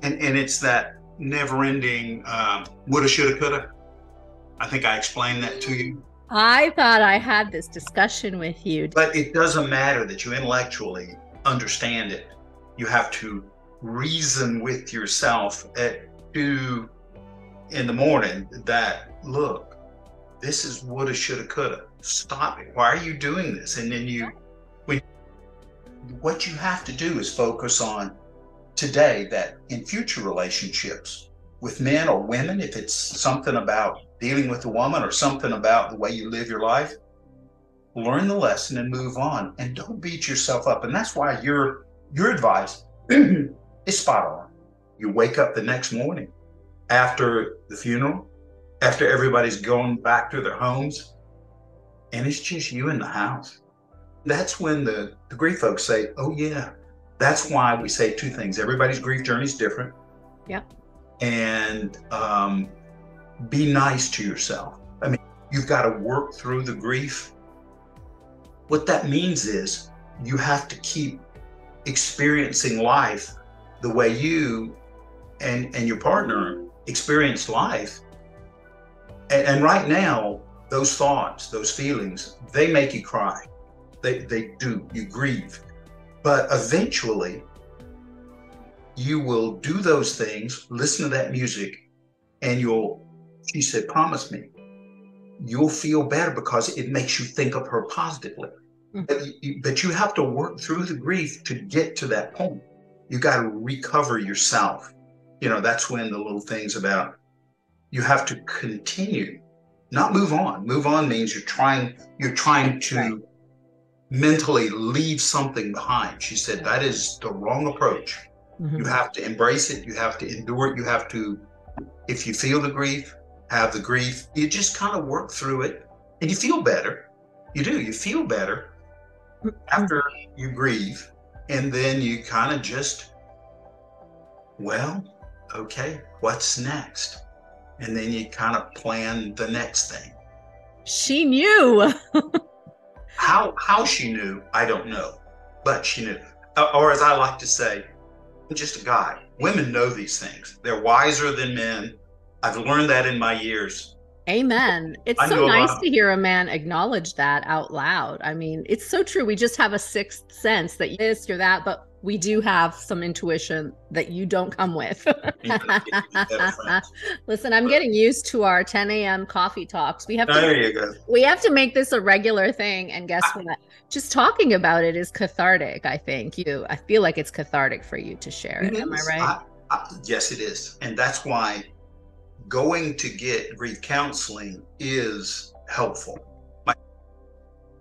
And it's that never-ending woulda, shoulda, coulda. I think I explained that to you. I thought I had this discussion with you. But it doesn't matter that you intellectually understand it. You have to reason with yourself at 2 in the morning that, look, this is woulda, shoulda, coulda. Stop it. Why are you doing this? And then what you have to do is focus on today, that in future relationships with men or women, if it's something about dealing with a woman or something about the way you live your life, learn the lesson and move on, and don't beat yourself up. And that's why your advice is spot on. You wake up the next morning after the funeral, after everybody's going back to their homes, and it's just you in the house. That's when the grief folks say, oh yeah. That's why we say 2 things. Everybody's grief journey is different. Yeah. And be nice to yourself. I mean, you've got to work through the grief. What that means is you have to keep experiencing life the way you and your partner experience life. And right now, those thoughts, those feelings, they make you cry. They do. You grieve. But eventually, you will do those things, listen to that music, and she said, promise me, you'll feel better because it makes you think of her positively. Mm-hmm. But you have to work through the grief to get to that point. You got to recover yourself. That's when the little things about you have to continue, not move on. Move on means you're trying to right. Mentally leave something behind. She said that is the wrong approach. Mm-hmm. You have to embrace it. You have to endure it. You have to, if you feel the grief, have the grief. You just kind of work through it and you feel better. You do. You feel better after you grieve. And then you kind of just, well, okay, what's next? And then you kind of plan the next thing. She knew. How she knew, I don't know, but she knew. Or as I like to say, I'm just a guy. Women know these things. They're wiser than men. I've learned that in my years. Amen. It's so nice to hear a man acknowledge that out loud. I mean, it's so true. We just have a sixth sense that this, you're that, but we do have some intuition that you don't come with. Listen, I'm getting used to our 10 a.m. coffee talks. We have to make this a regular thing. And guess what? Just talking about it is cathartic, I think. I feel like it's cathartic for you to share it. Am I right? Yes, it is. And that's why going to get grief counseling is helpful.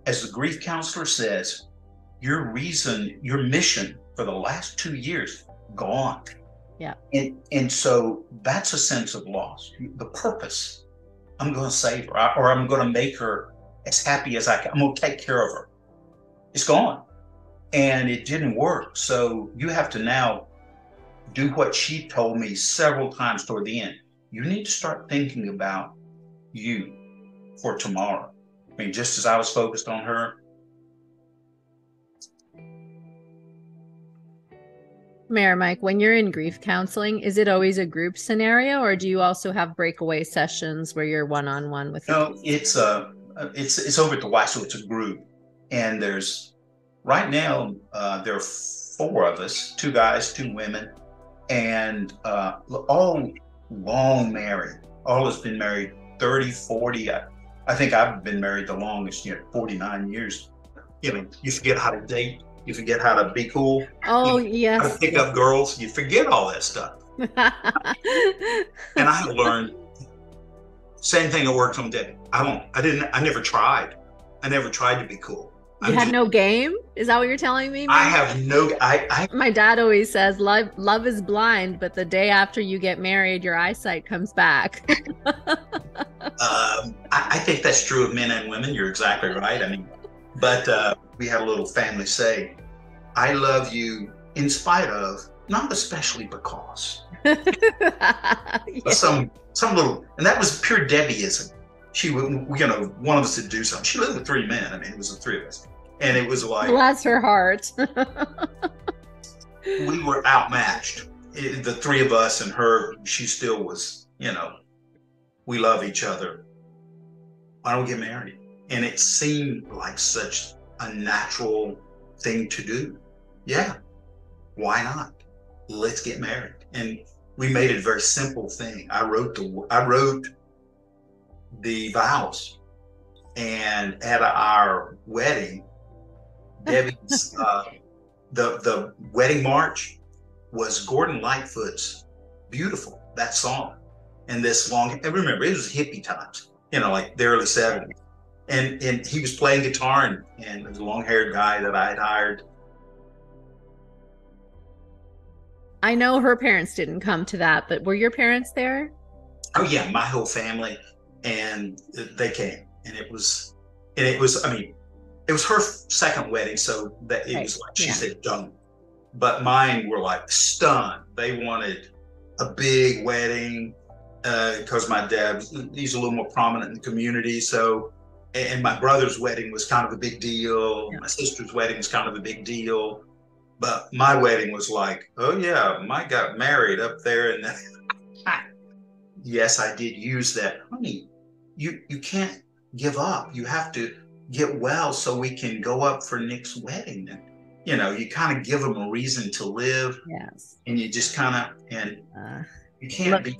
As the grief counselor says, your mission for the last 2 years, gone. Yeah. And so that's a sense of loss. The purpose, I'm going to save her, or I'm going to make her as happy as I can. I'm going to take care of her. It's gone. And it didn't work. So you have to now do what she told me several times toward the end. You need to start thinking about you for tomorrow. I mean, just as I was focused on her. Mayor Mike, when you're in grief counseling, is it always a group scenario, or do you also have breakaway sessions where you're one-on-one with? No, it's over at the Y, so it's a group, and right now there are 4 of us, 2 guys, 2 women, and all long married. All has been married 30, 40. I think I've been married the longest, 49 years. You forget how to date. You forget how to be cool. Oh, yes. How to pick up girls. You forget all that stuff. And I have learned, same thing that works on Debbie. I never tried. I never tried to be cool. You had no game? Is that what you're telling me? I have no, my dad always says, love is blind, but the day after you get married, your eyesight comes back. I think that's true of men and women. You're exactly right. I mean, but we had a little family say, I love you in spite of, not especially because. But some little, and that was pure Debbieism. She would, one of us would do something. She lived with 3 men. I mean, it was the 3 of us. And it was like, bless her heart. We were outmatched the three of us and her, she still was, we love each other. Why don't we get married? And it seemed like such a natural thing to do. Yeah, why not? Let's get married. And we made it a very simple thing. I wrote the vows, and at our wedding, Debbie's the wedding march was Gordon Lightfoot's Beautiful, that song. And this long, and remember, it was hippie times, like the early 70s. And he was playing guitar, and it was a long-haired guy that I had hired. I know her parents didn't come to that, but were your parents there? Oh yeah, my whole family, and they came, and it was, I mean, it was her second wedding, so that it was like she said, "Don't." But mine were like stunned. They wanted a big wedding because my dad, he's a little more prominent in the community. So, and my brother's wedding was kind of a big deal. Yeah. My sister's wedding was kind of a big deal. But my wedding was like, oh yeah, Mike got married up there. And yes, I did use that. Honey, you can't give up. You have to get well so we can go up for Nick's wedding. And, you kind of give them a reason to live. Yes. And you just kind of, and you can't be.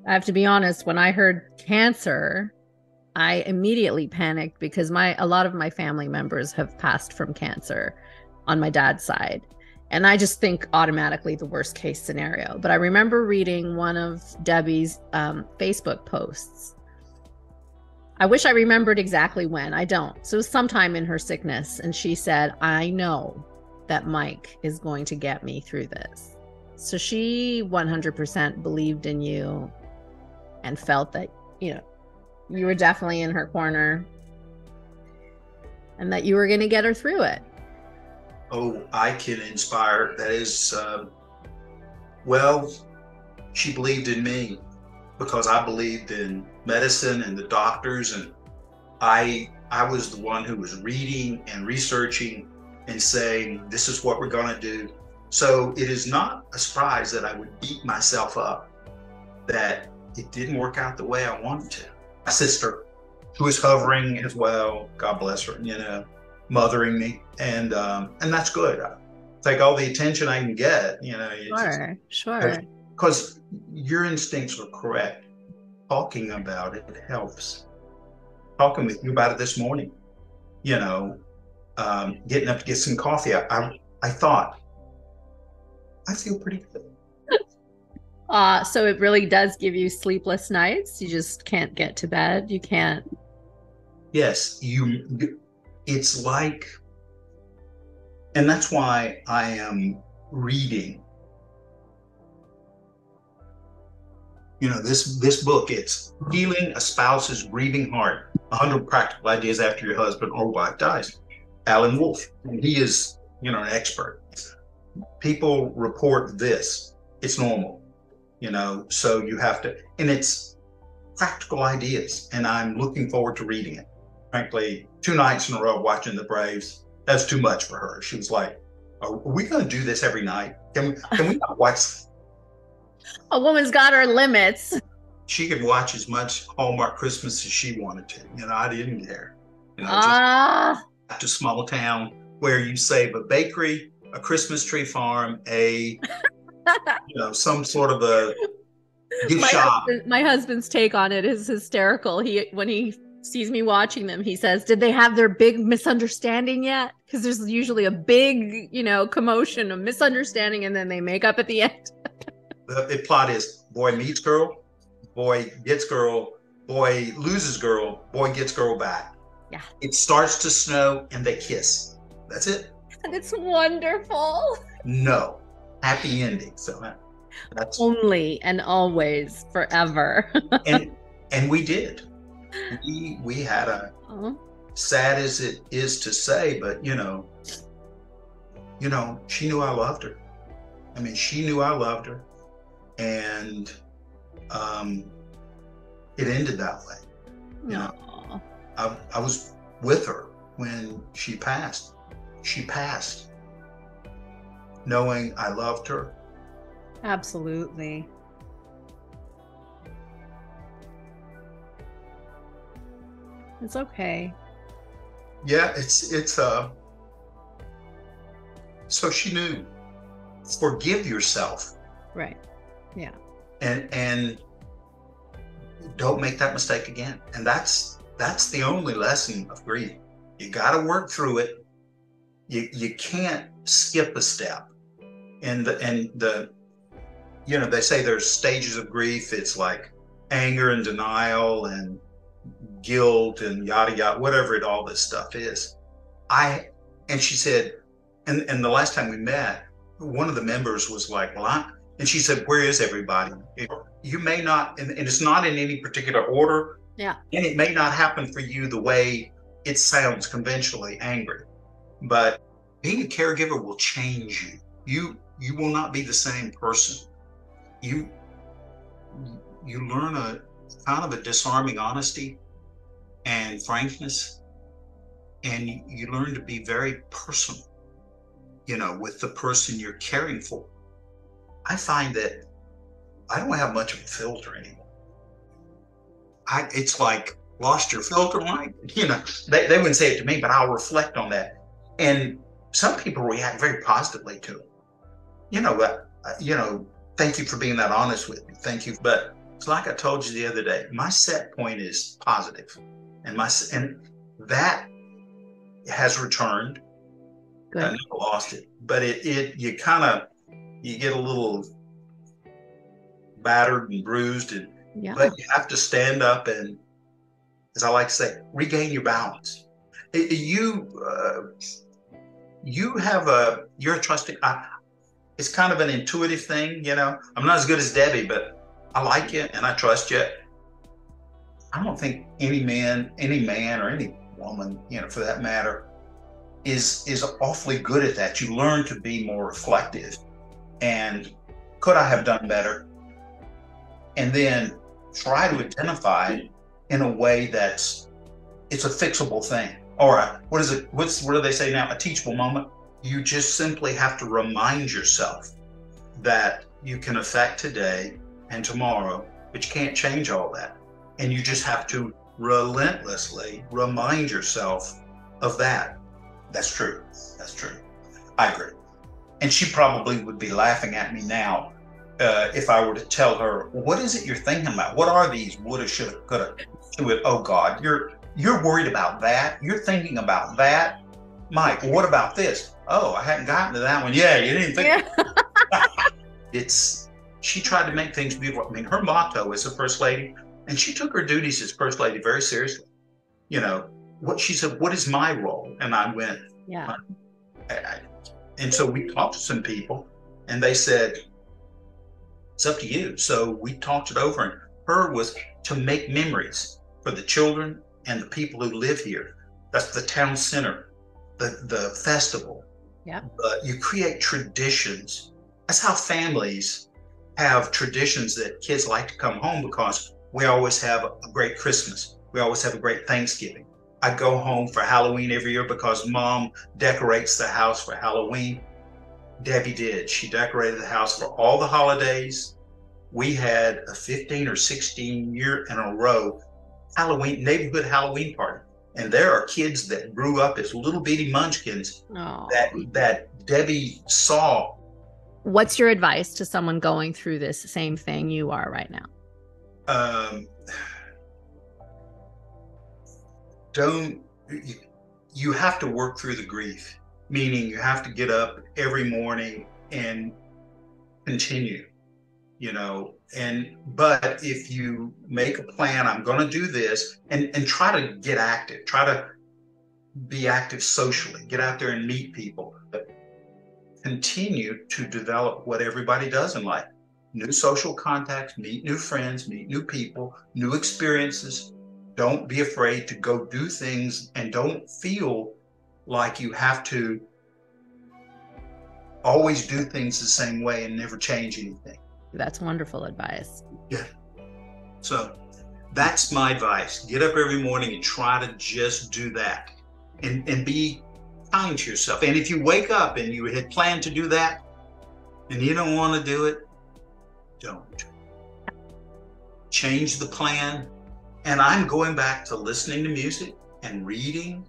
I have to be honest, when I heard cancer, I immediately panicked because a lot of my family members have passed from cancer on my dad's side. And I just think automatically the worst case scenario. But I remember reading one of Debbie's Facebook posts. I wish I remembered exactly when. I don't. So it was sometime in her sickness. And she said, I know that Mike is going to get me through this. So she 100% believed in you and felt that, you were definitely in her corner and that you were going to get her through it. Oh, I can inspire. That is, she believed in me because I believed in medicine and the doctors. And I was the one who was reading and researching and saying, this is what we're going to do. So it is not a surprise that I would beat myself up that it didn't work out the way I wanted to. My sister, who was hovering as well, God bless her, mothering me. And that's good. I take all the attention I can get, Sure. Because your instincts are correct. Talking about it helps. Talking with you about it this morning, getting up to get some coffee. I thought, I feel pretty good. So it really does give you sleepless nights. You just can't get to bed. You can't. Yes, it's like, and that's why I am reading. This book, it's Healing a Spouse's Grieving Heart, 100 Practical Ideas After Your Husband or Wife Dies. Alan Wolf, and he is, an expert. People report this. It's normal, so you have to, and it's practical ideas, and I'm looking forward to reading it. Frankly, 2 nights in a row watching the Braves, that's too much for her. She was like, are we going to do this every night? Can we not watch? A woman's got her limits. She could watch as much Hallmark Christmas as she wanted to. I didn't care. Just to small town where you save a bakery, a Christmas tree farm, some sort of a gift shop. My husband's take on it is hysterical. When he sees me watching them, he says, did they have their big misunderstanding yet? Because there's usually a big, commotion, a misunderstanding, and then they make up at the end. The plot is boy meets girl, boy gets girl, boy loses girl, boy gets girl back. Yeah. It starts to snow and they kiss. That's it. And it's wonderful. No. Happy ending. So that's only and always forever. and we did. We had a sad as it is to say, but she knew I loved her. I mean, she knew I loved her, and it ended that way. I was with her when she passed. She passed knowing I loved her, Absolutely. It's okay. Yeah, so she knew, forgive yourself. Right. Yeah. And don't make that mistake again. And that's the only lesson of grief. You got to work through it. You can't skip a step. And the they say there's stages of grief. It's like anger and denial and guilt and yada yada, whatever all this stuff is. And she said, and the last time we met, one of the members was like, well, and she said, where is everybody? You may not, and it's not in any particular order. Yeah. And it may not happen for you the way it sounds conventionally angry, but being a caregiver will change you. You will not be the same person. You learn a kind of a disarming honesty and frankness, and you learn to be very personal, with the person you're caring for. I find that I don't have much of a filter anymore. It's like lost your filter, Mike. They wouldn't say it to me, but I'll reflect on that. And some people react very positively to it. Thank you for being that honest with me. Thank you. But it's like I told you the other day, my set point is positive, and that has returned. Good. I never lost it, but you get a little battered and bruised, but you have to stand up and, as I like to say, regain your balance. You're a trusting. It's kind of an intuitive thing, I'm not as good as Debbie, but I like you and I trust you. I don't think any man or any woman, for that matter, is awfully good at that. You learn to be more reflective and could I have done better? And then try to identify in a way it's a fixable thing. Or what do they say now? A teachable moment. You just simply have to remind yourself that you can affect today and tomorrow, but you can't change all that. And you just have to relentlessly remind yourself of that. That's true. That's true. I agree. And she probably would be laughing at me now if I were to tell her, what is it you're thinking about? What are these woulda, shoulda, coulda? She would, oh God, you're worried about that? You're thinking about that? Mike, what about this? Oh, I hadn't gotten to that one. Yeah, you didn't think. Yeah. She tried to make things beautiful. I mean, her motto as a first lady, and she took her duties as first lady very seriously. She said, what is my role? And I went, yeah. And so we talked to some people, and they said, it's up to you. So we talked it over, and her was to make memories for the children and the people who live here. That's the town center, the festival. Yeah. You create traditions. That's how families have traditions, that kids like to come home because we always have a great Christmas. We always have a great Thanksgiving. I go home for Halloween every year because Mom decorates the house for Halloween. Debbie did. She decorated the house for all the holidays. We had a 15 or 16 year in a row neighborhood Halloween party. And there are kids that grew up as little bitty munchkins that Debbie saw. What's your advice to someone going through this same thing you are right now? You have to work through the grief, meaning you have to get up every morning and continue, but if you make a plan, I'm going to do this, and try to get active, try to be active socially, get out there and meet people, but continue to develop what everybody does in life. New social contacts, meet new friends, meet new people, new experiences. Don't be afraid to go do things, and don't feel like you have to always do things the same way and never change anything. That's wonderful advice. Yeah. So that's my advice. Get up every morning and try to just do that, and be kind to yourself. And if you wake up and you had planned to do that and you don't want to do it, Don't. Change the plan. And I'm going back to listening to music and reading.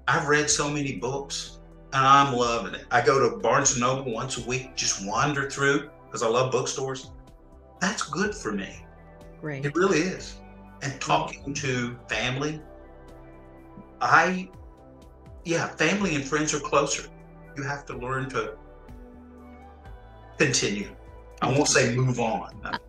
I've read so many books and I'm loving it. I go to Barnes & Noble once a week, just wander through because I love bookstores. That's good for me. Great. It really is. And talking to family, family and friends are closer. You have to learn to continue. I won't say move on.